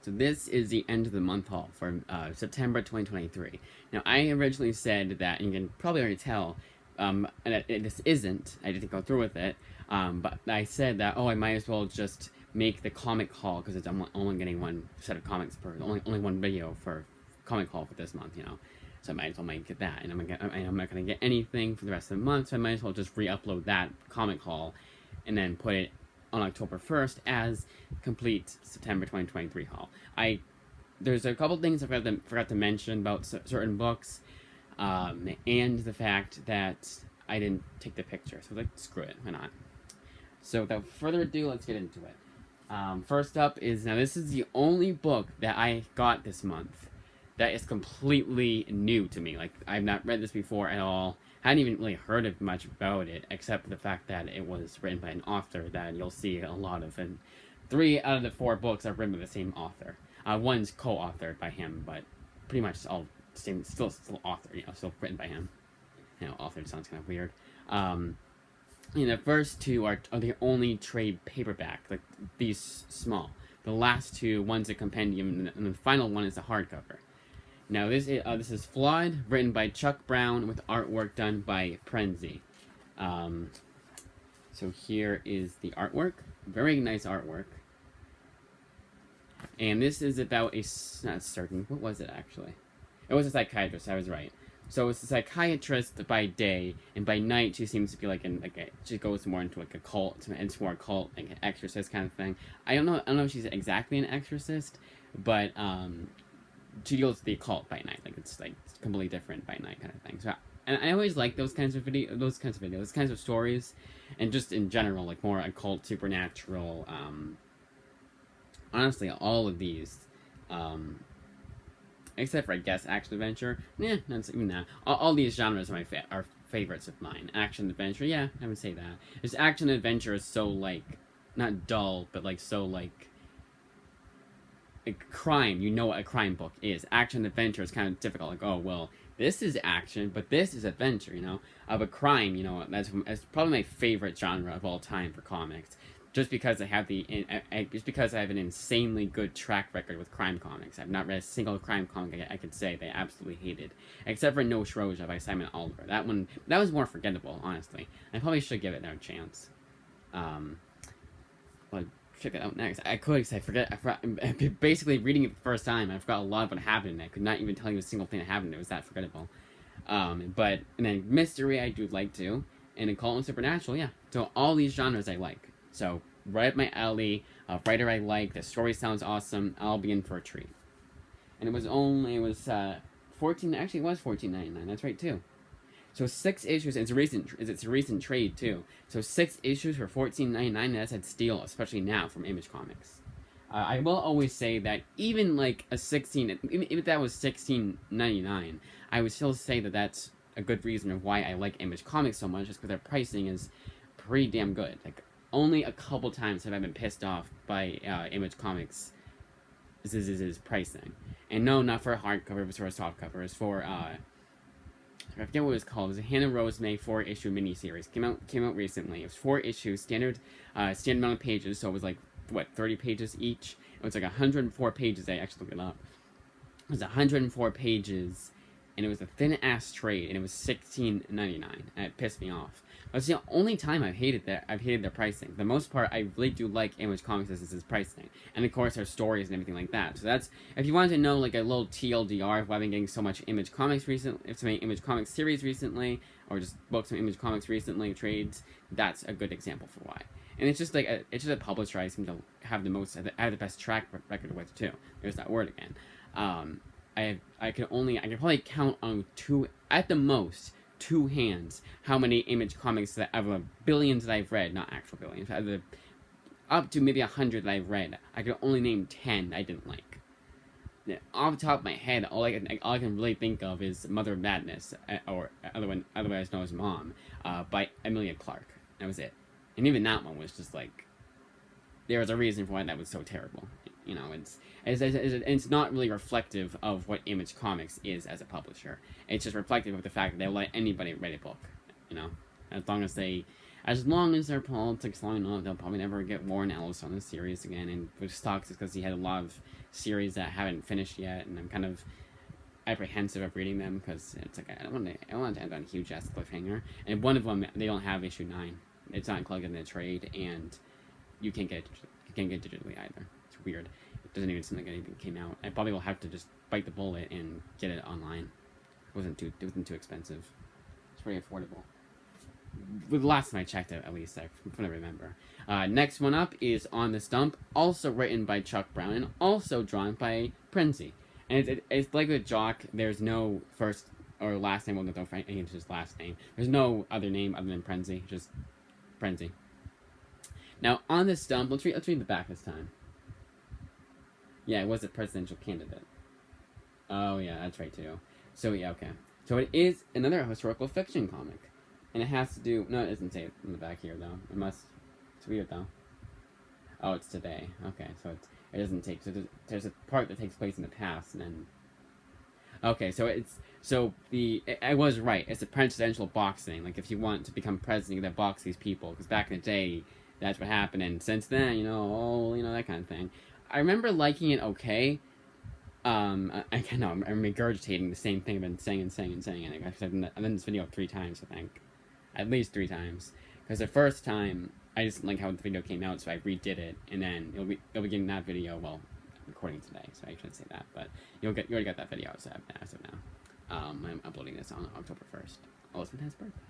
So this is the end of the month haul for September 2023. Now, I originally said that, and you can probably already tell, and this isn't, I didn't go through with it, but I said that, I might as well just make the comic haul, because I'm only getting one set of comics only one video for comic haul for this month, So I might as well make that, and I'm not going to get anything for the rest of the month, so I might as well just re-upload that comic haul, and then put it on October 1st as complete September 2023 haul. There's a couple things I forgot to mention about certain books, and the fact that I didn't take the picture. So screw it, why not? So without further ado, let's get into it. First up is, now this is the only book that I got this month that is completely new to me. Like, I've not read this before at all. I hadn't even really heard of much about it, except for the fact that it was written by an author that you'll see a lot of. And 3 out of the 4 books are written by the same author. One's co-authored by him, but pretty much all same, still author, still written by him. Authored sounds kind of weird. The first 2 are the only trade paperback, like these small. The last 2, one's a compendium, and the final one is a hardcover. Now, this is Flawed, written by Chuck Brown, with artwork done by Prenzy. So here is the artwork. Very nice artwork. And this is about what was it, actually? It was a psychiatrist, I was right. So it's a psychiatrist by day, and by night she seems to be she goes more into a cult, it's more a cult, like an exorcist kind of thing. I don't know if she's exactly an exorcist, but, she deals with the occult by night, it's completely different by night kind of thing. So, and I always like those kinds of stories, and just in general, more occult, supernatural. Honestly, all of these, except for I guess action adventure, not even that. All these genres are favorites of mine. Action adventure, yeah, I would say that. This action adventure is so not dull, but crime, what a crime book is. Action adventure is kind of difficult. This is action, but this is adventure, But crime, that's probably my favorite genre of all time for comics. Just because I have an insanely good track record with crime comics. I've not read a single crime comic I could say they absolutely hated, except for No Shroja by Simon Oliver. That was more forgettable, honestly. I probably should give it another chance. Check it out next. I could, because I forgot. Basically, reading it the first time, I forgot a lot of what happened in it. I could not even tell you a single thing that happened. It was that forgettable. And then mystery, I do like too. And occult and supernatural, yeah. So all these genres I like. So right up my alley. A writer I like. The story sounds awesome. I'll be in for a treat. And it was $14. Actually, it was $14.99. That's right too. So 6 issues. It's a recent trade too. So 6 issues for $14.99. That's a steal, especially now from Image Comics. I will always say that even even if that was $16.99, I would still say that that's a good reason of why I like Image Comics so much, is because their pricing is pretty damn good. Only a couple times have I been pissed off by Image Comics. This is pricing, and no, not for a hardcover, but for a softcover. It's for I forget what it was called. It was a Hannah Rosemary 4-issue miniseries. Came out recently. It was 4 issues, standard amount of pages. So it was 30 pages each. It was 104 pages. I actually looked it up. It was 104 pages, and it was a thin ass trade, and it was $16.99, and it pissed me off. That's the only time I've hated their pricing. The most part, I really do like Image Comics is pricing, and of course their stories and everything like that. So that's, if you wanted to know a little TLDR of why I've been getting so much Image Comics recently, so many Image Comics series recently, or just books from Image Comics recently, trades, that's a good example for why. And it's just it's just a publisher I seem to have the best track record with too. There's that word again. I can probably count on at the most 2 hands how many Image Comics out of the billions that I've read, not actual billions, up to maybe 100 that I've read, I can only name 10 I didn't like. Off the top of my head, all I can really think of is Mother of Madness, or otherwise known as Mom, by Emilia Clarke. That was it. And even that one was just there was a reason for why that was so terrible. It's not really reflective of what Image Comics is as a publisher. It's just reflective of the fact that they'll let anybody write a book. As long as they as long as their politics long enough, they'll probably never get Warren Ellis on the series again. And which sucks because he had a lot of series that haven't finished yet, and I'm kind of apprehensive of reading them because it's like I don't want to end on a huge ass cliffhanger. And one of them, they don't have issue 9. It's not included in the trade, and you can't get digitally either. It's weird. It doesn't even seem like anything came out. I probably will have to just bite the bullet and get it online. It wasn't too expensive. It's pretty affordable. The last time I checked it, at least, I couldn't remember. Next one up is On the Stump, also written by Chuck Brown and also drawn by Prenzy. And it's like with Jock, there's no first or last name. Well, no, I think it's just last name. There's no other name other than Prenzy, just Prenzy. Now, On the Stump, let's read the back this time. Yeah, it was a presidential candidate. Oh, yeah, that's right, too. So, yeah, okay. So it is another historical fiction comic. And it has to do... No, it doesn't say it in the back here, though. It must... It's weird, though. Oh, it's today. Okay, so it doesn't take... So there's a part that takes place in the past, and then... Okay, so it's... So I was right. It's a presidential boxing. Like, if you want to become president, you gotta box these people. Because back in the day, that's what happened. And since then, that kind of thing. I remember liking it okay. I'm regurgitating the same thing I've been saying. And I've done this video 3 times, I think. At least 3 times. Because the first time, I just didn't like how the video came out, so I redid it. And then you'll be getting that video, well, recording today, so I shouldn't say that. But you already got that video as of now. I'm uploading this on October 1st. Oh, it's my dad's birthday.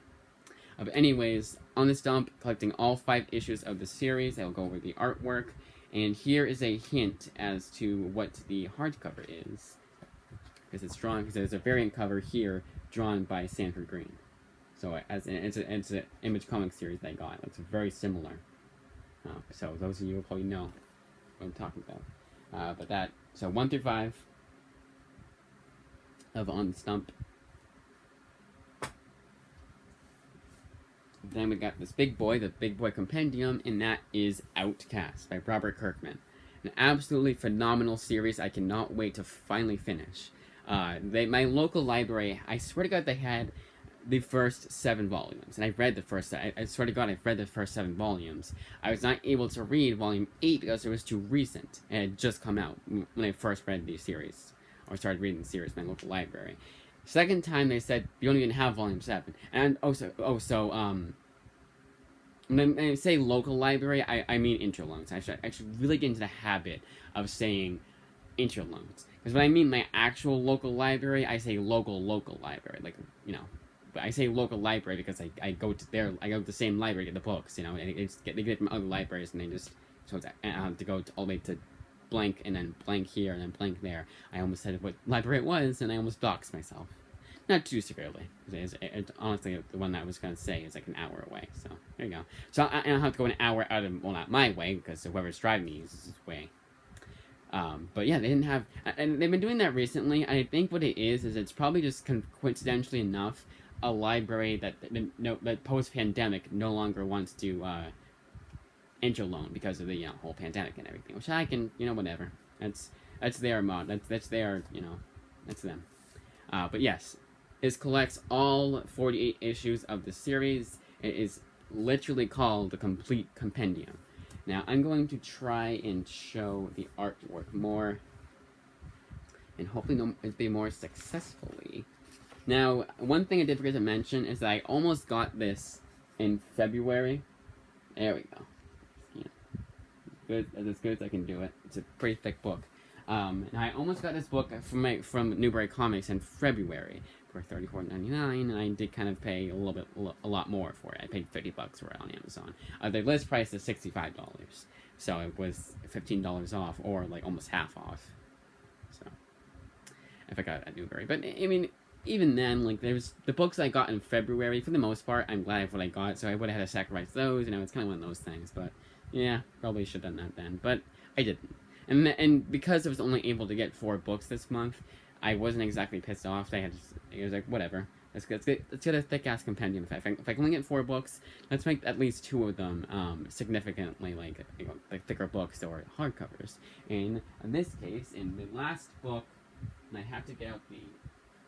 But anyways, On the Stump, collecting all 5 issues of the series. I'll go over the artwork. And here is a hint as to what the hardcover is. Because it's drawn, because there's a variant cover here drawn by Sanford Green. So it's an Image comic series they got. It looks very similar. So those of you will probably know what I'm talking about. So 1 through 5 of On the Stump. Then we got this the Big Boy Compendium, and that is Outcast by Robert Kirkman. An absolutely phenomenal series. I cannot wait to finally finish. My local library, I swear to God, they had the first 7 volumes, and I read the first. I swear to God, I've read the first 7 volumes. I was not able to read volume 8 because it was too recent. It had just come out when I first read the series, or started reading the series in my local library. Second time they said you don't even have volume 7, and when I say local library, I mean interloans. I should really get into the habit of saying interloans, because when I mean my actual local library, I say local library, But I say local library because I go to the same library to get the books, and they get it from other libraries, and I have to go all the way to blank, and then blank here, and then blank there. I almost said what library it was, and I almost doxed myself. Not too severely. Honestly, the one that I was going to say is like an hour away, so there you go. So I don't have to go an hour out of, well, not my way, because whoever's driving me uses his way. But yeah, they didn't have, and they've been doing that recently. I think what it is it's probably just coincidentally enough, a library that post-pandemic no longer wants to interloan because of the whole pandemic and everything, which I can, whatever. That's their mod. That's their, that's them. But yes, it collects all 48 issues of the series. It is literally called the Complete Compendium. Now, I'm going to try and show the artwork more, and hopefully it'll be more successfully. Now, one thing I did forget to mention is that I almost got this in February. There we go. As good as I can do it. It's a pretty thick book. And I almost got this book from Newbury Comics in February for $34.99, and I did kind of pay a lot more for it. I paid $30 for it on Amazon. The list price is $65, so it was $15 off, or like almost half off. So if I got it at Newbury, but I mean, even then, like there's the books I got in February. For the most part, I'm glad for what I got. So I would have had to sacrifice those. It's kind of one of those things. But yeah, probably should have done that then. But I didn't. And because I was only able to get 4 books this month, I wasn't exactly pissed off. It was like, whatever. Let's get a thick-ass compendium. If I can only get 4 books, let's make at least 2 of them significantly, like thicker books or hardcovers. In this case, in the last book, and I have to get out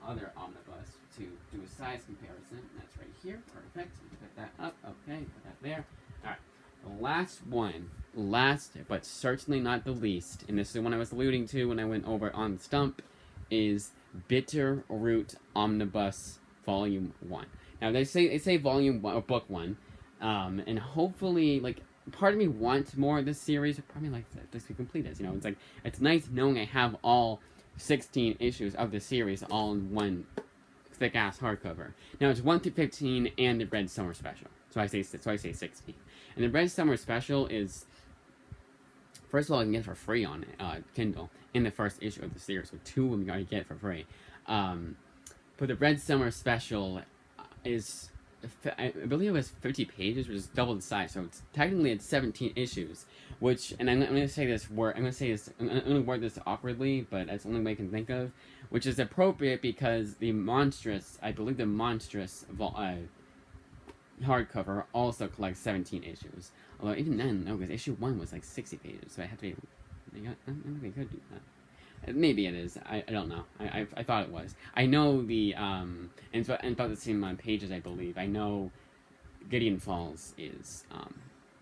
other omnibus to do a size comparison. That's right here. Perfect. Put that up. Okay, put that there. All right. The last one, last but certainly not the least, and this is the one I was alluding to when I went over on Stump, is Bitter Root Omnibus Volume One. Now they say Volume One or Book One, and hopefully, like, part of me wants more of this series. But probably like this to complete it. You know, it's like it's nice knowing I have all 16 issues of the series all in one thick ass hardcover. Now it's 1 through 15 and the Red Summer Special. So I say 16. And the Red Summer Special is, first of all, I can get it for free on Kindle in the first issue of the series. So 2 of them you gotta get for free. But the Red Summer Special is, I believe it was 50 pages, which is double the size. So it's 17 issues. Which, and I'm gonna say this word. I'm gonna word this awkwardly, but that's the only way I can think of. Which is appropriate because the monstrous, I believe the monstrous hardcover also collects 17 issues. Although even then, no, because issue 1 was like 60 pages, so I have to be. I don't think they could do that. Maybe it is. I don't know. I thought it was. I know the and about the same amount of pages, I believe. I know Gideon Falls is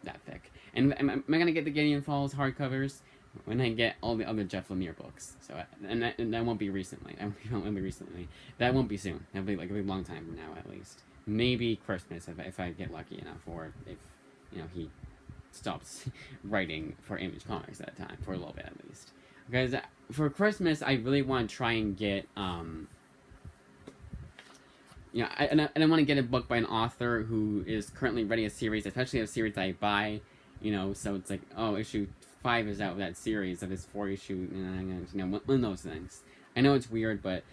that thick. And am I gonna get the Gideon Falls hardcovers when I get all the other Jeff Lemire books? So and that won't be recently. That won't be recently. That won't be soon. That'll be like a long time from now at least. Maybe Christmas if I get lucky enough, or if he stops writing for Image Comics at that time for a little bit at least. Because for Christmas I really want to try and get I want to get a book by an author who is currently writing a series, especially a series that I buy. So it's like, oh, issue 5 is out of that series of his 4 issue, one of those things. I know it's weird, but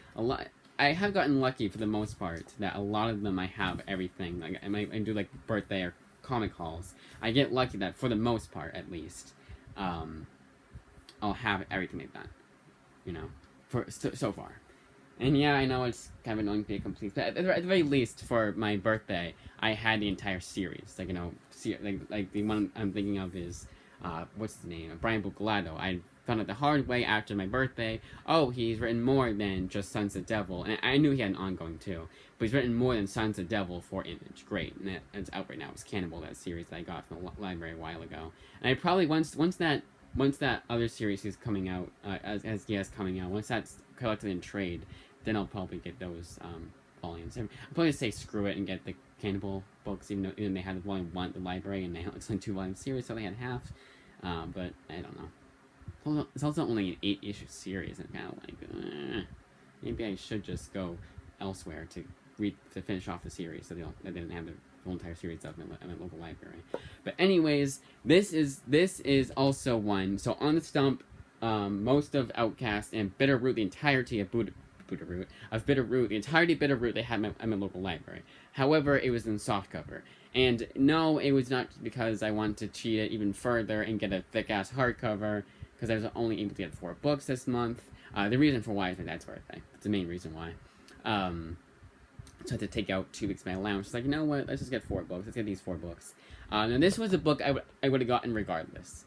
I have gotten lucky for the most part that a lot of them I have everything. Like I do like birthday or comic hauls. I get lucky that for the most part, at least, I'll have everything like that. For so far. And yeah, I know it's kind of annoying to be complete, but at the very least, for my birthday, I had the entire series. Like the one I'm thinking of is, what's his name? Brian Bucalato. I found out the hard way after my birthday. Oh, he's written more than just Sons of Devil, and I knew he had an ongoing too. But he's written more than Sons of Devil for Image. Great, and it's out right now. It's Cannibal, that series that I got from the library a while ago. And I probably once that other series is coming out, coming out, once that's collected in trade, then I'll probably get those volumes. I'll probably say screw it and get the Cannibal books, even though they had the volume 1 at the library, and they had like 2 volume series, so they had half. But I don't know. It's also only an 8-issue series, and kind of like, maybe I should just go elsewhere to finish off the series, so they didn't have the whole entire series of at my local library. But anyways, this is also one. So on the Stump, most of Outcast and Bitter Root, the entirety of Bitter Root, the entirety of Bitter Root they had at my local library. However, it was in softcover. And no, it was not because I wanted to cheat it even further and get a thick-ass hardcover, because I was only able to get 4 books this month. The reason for why is my dad's birthday. That's the main reason why. So I had to take out 2 weeks of my allowance. It's like, you know what, let's just get 4 books. Let's get these 4 books. And this was a book I would have gotten regardless.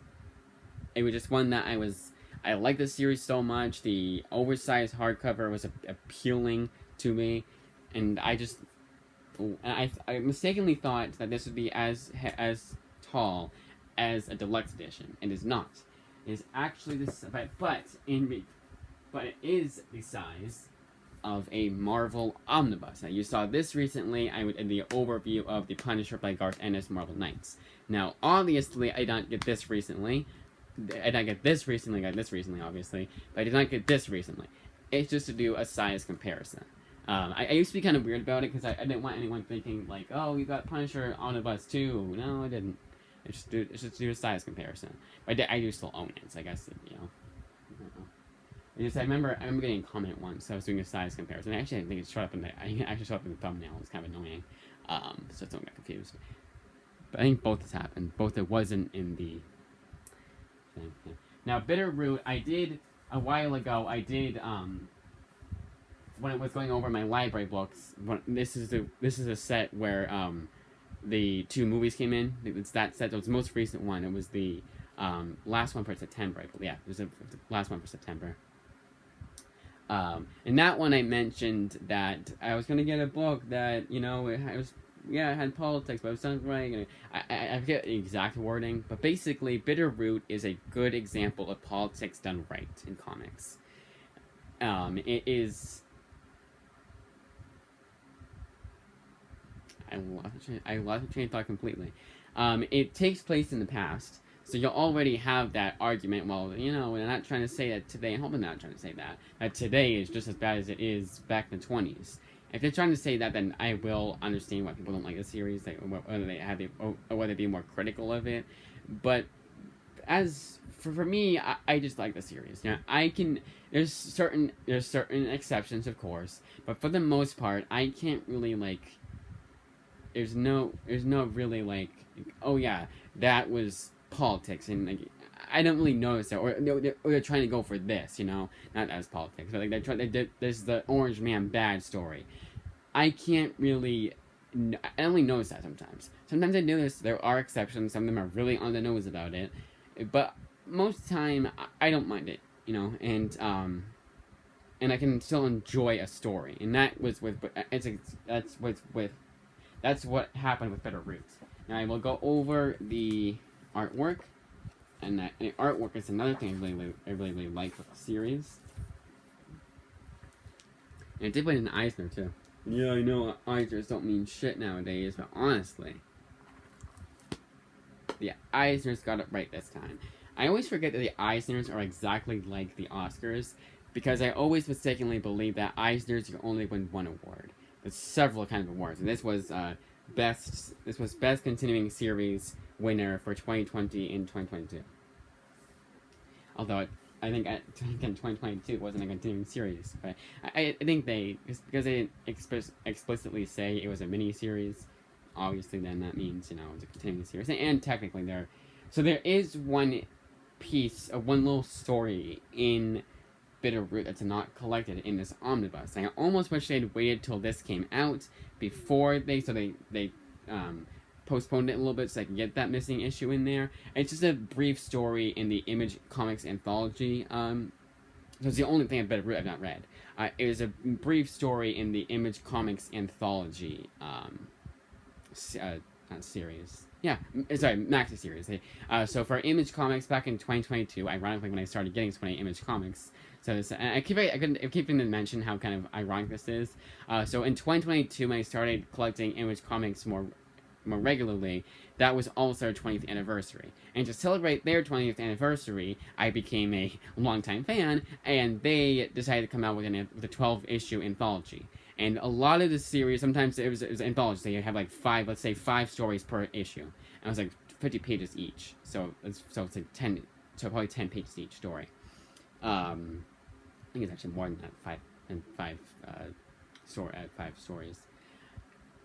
It was just one that I liked the series so much. The oversized hardcover was appealing to me. And I mistakenly thought that this would be as tall as a deluxe edition. It is not. It is actually this, but it is the size of a Marvel Omnibus. Now, you saw this recently. In the overview of the Punisher by Garth Ennis Marvel Knights. Now, obviously, I did not get this recently. I got this recently, obviously, but I did not get this recently. It's just to do a size comparison. I used to be kind of weird about it because I didn't want anyone thinking like, oh, you got Punisher Omnibus too. No, I didn't. It's just to do a size comparison. But I do still own it, so I guess I don't know. I remember getting a comment once. So I was doing a size comparison. I think it showed up in the thumbnail. It was kind of annoying. So don't get confused. But I think both has happened. Both it wasn't in the thing. Yeah. Now, Bitter Root, I did a while ago. When I was going over my library books. This is a set where the 2 movies came in. It's that set. It was the most recent one. It was the last one for September, I believe. Yeah, it was the last one for September. In that one, I mentioned that I was gonna get a book that it had politics, but it sounds right. And I forget the exact wording, but basically, Bitterroot is a good example of politics done right in comics. It is. I lost the train of thought completely. It takes place in the past, so you'll already have that argument. Well, we're not trying to say that today. I hope I'm not trying to say that today is just as bad as it is back in the 20s. If you're trying to say that, then I will understand why people don't like the series, whether they have or whether they be more critical of it. But as for me, I just like the series. I can. There's certain exceptions, of course, but for the most part, I can't really like. There's no really like, oh yeah, that was politics, and like I don't really notice that, or they're trying to go for this, not as politics, but like there's the Orange Man bad story. I can't really. I only notice that sometimes. Sometimes I notice there are exceptions. Some of them are really on the nose about it, but most of the time I don't mind it, and I can still enjoy a story, and that was with that's what happened with Bitterroot. Now I will go over the artwork, and the artwork is another thing I really like with the series. And it did win an Eisner too. Yeah, I know Eisners don't mean shit nowadays, but honestly, the Eisners got it right this time. I always forget that the Eisners are exactly like the Oscars, because I always mistakenly believe that Eisners you only win one award. There's several kinds of awards, and this was best continuing series winner for 2020 and 2022. Although I think in 2022 it wasn't a continuing series, but I think because they didn't explicitly say it was a mini series, obviously then that means it's a continuing series, and technically there is one little story in Bitterroot that's not collected in this omnibus. I almost wish they'd waited till this came out before they postponed it a little bit so I can get that missing issue in there. It's just a brief story in the Image Comics anthology. So it's the only thing of Bitterroot I've not read. It was a brief story in the Image Comics anthology series. Yeah, sorry, maxi series. So for Image Comics back in 2022, ironically when I started getting so many Image Comics. So I keep to mention how kind of ironic this is. So in 2022, when I started collecting Image Comics more regularly, that was also their 20th anniversary. And to celebrate their 20th anniversary, I became a longtime fan, and they decided to come out with a 12-issue anthology. And a lot of the series, sometimes it was anthology, so you have like five stories per issue. And it was like 50 pages each. So it's like 10, so probably 10 pages each story. I think it's actually more than that, five stories.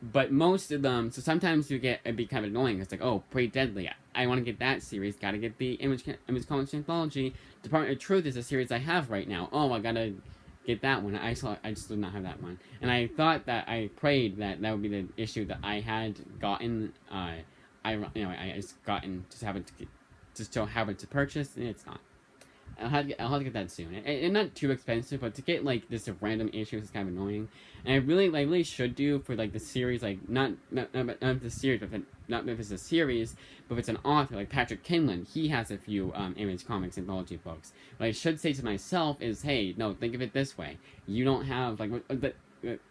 But most of them, so sometimes it'd be kind of annoying. It's like, oh, Pretty Deadly, I want to get that series, gotta get the Image Comics Anthology. Department of Truth is a series I have right now. Oh, I gotta get that one. I just did not have that one. And I prayed that would be the issue that I had gotten, I just gotten, just don't happen to purchase, and it's not. I'll have to get that soon. And not too expensive, but to get like this random issue is kind of annoying. And I really should do for like the series, like not the series, but not if it's a series, but if it's an author like Patrick Kinlan, he has a few Image Comics anthology books. What I should say to myself is, hey, no, think of it this way: you don't have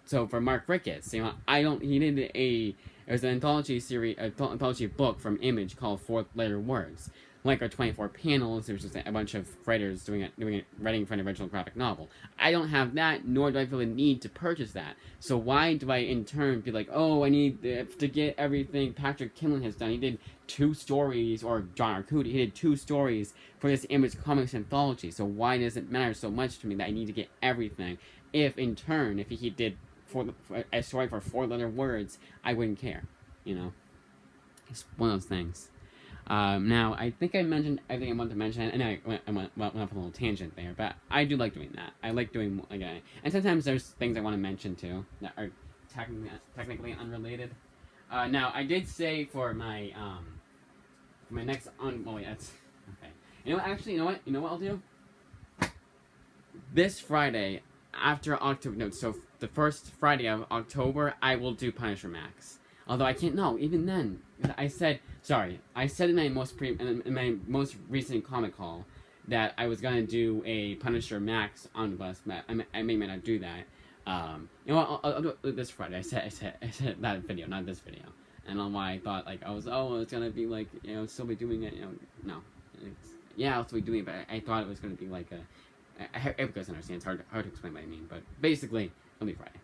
so for Mark Ricketts, he did there's an anthology book from Image called 4-Letter Words. Like our 24 panels, there's just a bunch of writers writing for an original graphic novel. I don't have that, nor do I feel the need to purchase that. So why do I in turn be like, oh, I need to get everything Patrick Kinlan has done? He did 2 stories, or John Arcudi, he did 2 stories for this Image Comics anthology. So why does it matter so much to me that I need to get everything? If in turn, if he did a story for 4-letter words, I wouldn't care. It's one of those things. Now, I think I mentioned everything I wanted to mention, and I went off a little tangent there, but I do like doing that. I like doing, and sometimes there's things I want to mention, too, that are technically unrelated. Now, I did say for my next, that's, okay. You know what I'll do? This Friday, after October, no, so the first Friday of October, I will do Punisher Max. Although I can't, no, even then, I said in my in my most recent comic call that I was gonna do a Punisher Max Omnibus. I may not do that. You know what, I'll do it this Friday. I said that video, not this video. And on why I thought, like, it's gonna be like, still be doing it, no. I'll still be doing it, but I thought it was gonna be like everyone doesn't understand, it's hard to explain what I mean, but basically, it'll be Friday.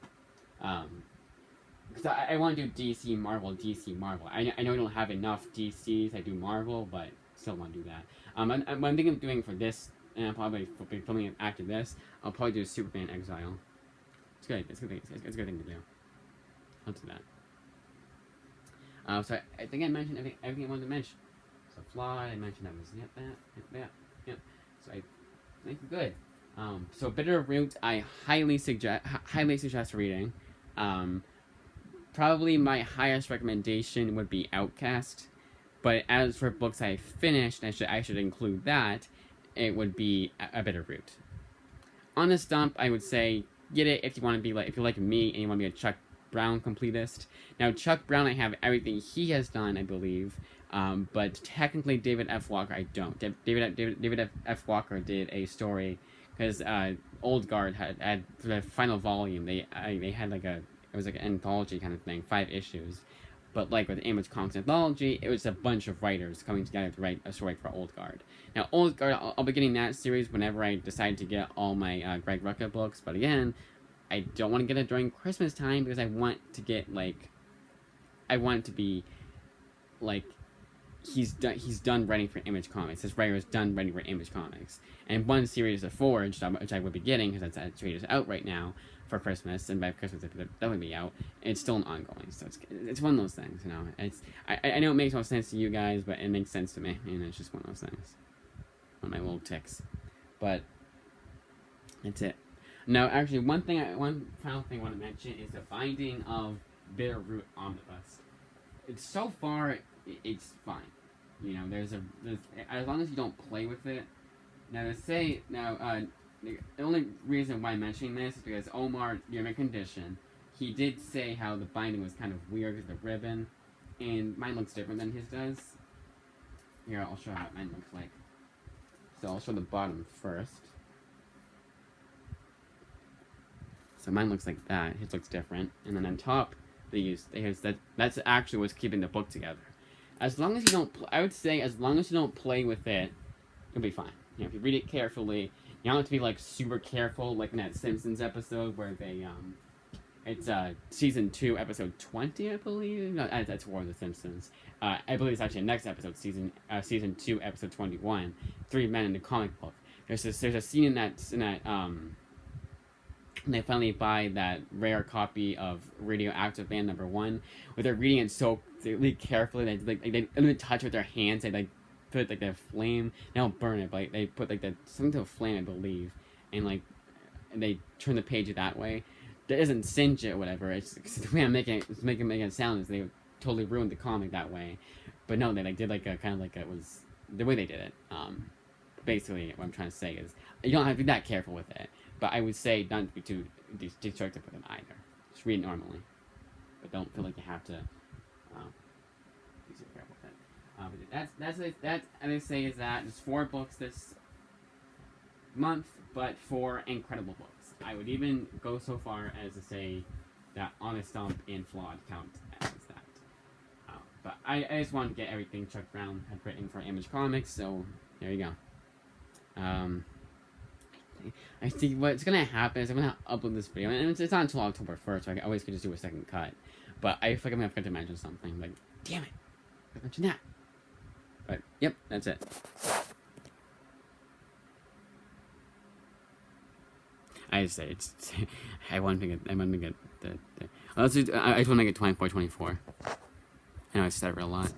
Because I want to do DC, Marvel. I know I don't have enough DCs, I do Marvel, but still want to do that. What I'm thinking of doing for this, and I'll probably be filming it after this, I'll probably do Superman Exile. It's good, it's a good thing to do. I'll do that. So I think I mentioned everything I wanted to mention. So Flawed, I mentioned that was yep. So I think we're good. So Bitter Root, I highly suggest reading. Probably my highest recommendation would be Outcast, but as for books I finished, I should include that. It would be a Bitter Root. On the Stump, I would say get it if you want to be if you're like me and you want to be a Chuck Brown completist. Now, Chuck Brown, I have everything he has done, I believe, but technically David F. Walker, I don't. David F. Walker did a story because Old Guard had for the final volume. They had it was like an anthology kind of thing, 5 issues, but like with Image Comics anthology, it was a bunch of writers coming together to write a story for Old Guard. Now, Old Guard, I'll be getting that series whenever I decide to get all my Greg Rucka books, but again, I don't want to get it during Christmas time because I want to get I want it to be he's done writing for Image Comics. His writer is done writing for Image Comics, and one series of Forged, which I would be getting because that series is out right now for Christmas, and by Christmas that would be out. It's still an ongoing, so it's one of those things, I know it makes no sense to you guys, but it makes sense to me, it's just one of those things. One of my little ticks, but that's it. Now, actually, one final thing I want to mention is the binding of Bitter Root Omnibus. So far, it's fine. There's as long as you don't play with it. Now, the only reason why I'm mentioning this is because Omar, your condition, he did say how the binding was kind of weird with the ribbon, and mine looks different than his does. Here, I'll show how mine looks like. So I'll show the bottom first. So mine looks like that. His looks different. And then on top, that's actually what's keeping the book together. As long as you don't, I would say, as long as you don't play with it, you'll be fine. If you read it carefully, you don't have to be super careful, like in that Simpsons episode where they it's season 2, episode 20, I believe. No, that's War of the Simpsons. I believe it's actually the next episode, season 2, episode 21. 3 men in the comic book. There's a scene in that they finally buy that rare copy of Radioactive Man #1, where they're reading it so really carefully. They don't even touch with their hands. They put the flame. They don't burn it, but they put something to a flame, I believe, and they turn the page that way. That doesn't cinch it or whatever. It's the way I'm making it sound is they totally ruined the comic that way. But no, they did it was the way they did it. Basically, what I'm trying to say is you don't have to be that careful with it. But I would say not to be too destructive with it either. Just read it normally, but don't feel like you have to be so careful with it. But that's and I say is that there's 4 books this month, but 4 incredible books. I would even go so far as to say that On a Stump and Flawed count as that. But I just wanted to get everything Chuck Brown had written for Image Comics, so there you go. I think what's gonna happen is I'm gonna upload this video, and it's not until October 1st, so I always could just do a second cut. But I feel like I'm gonna forget to mention something. Damn it, I mentioned that. But yep, that's it. I just say I want to get the. I just want to get 24/24. I know I said that real lot.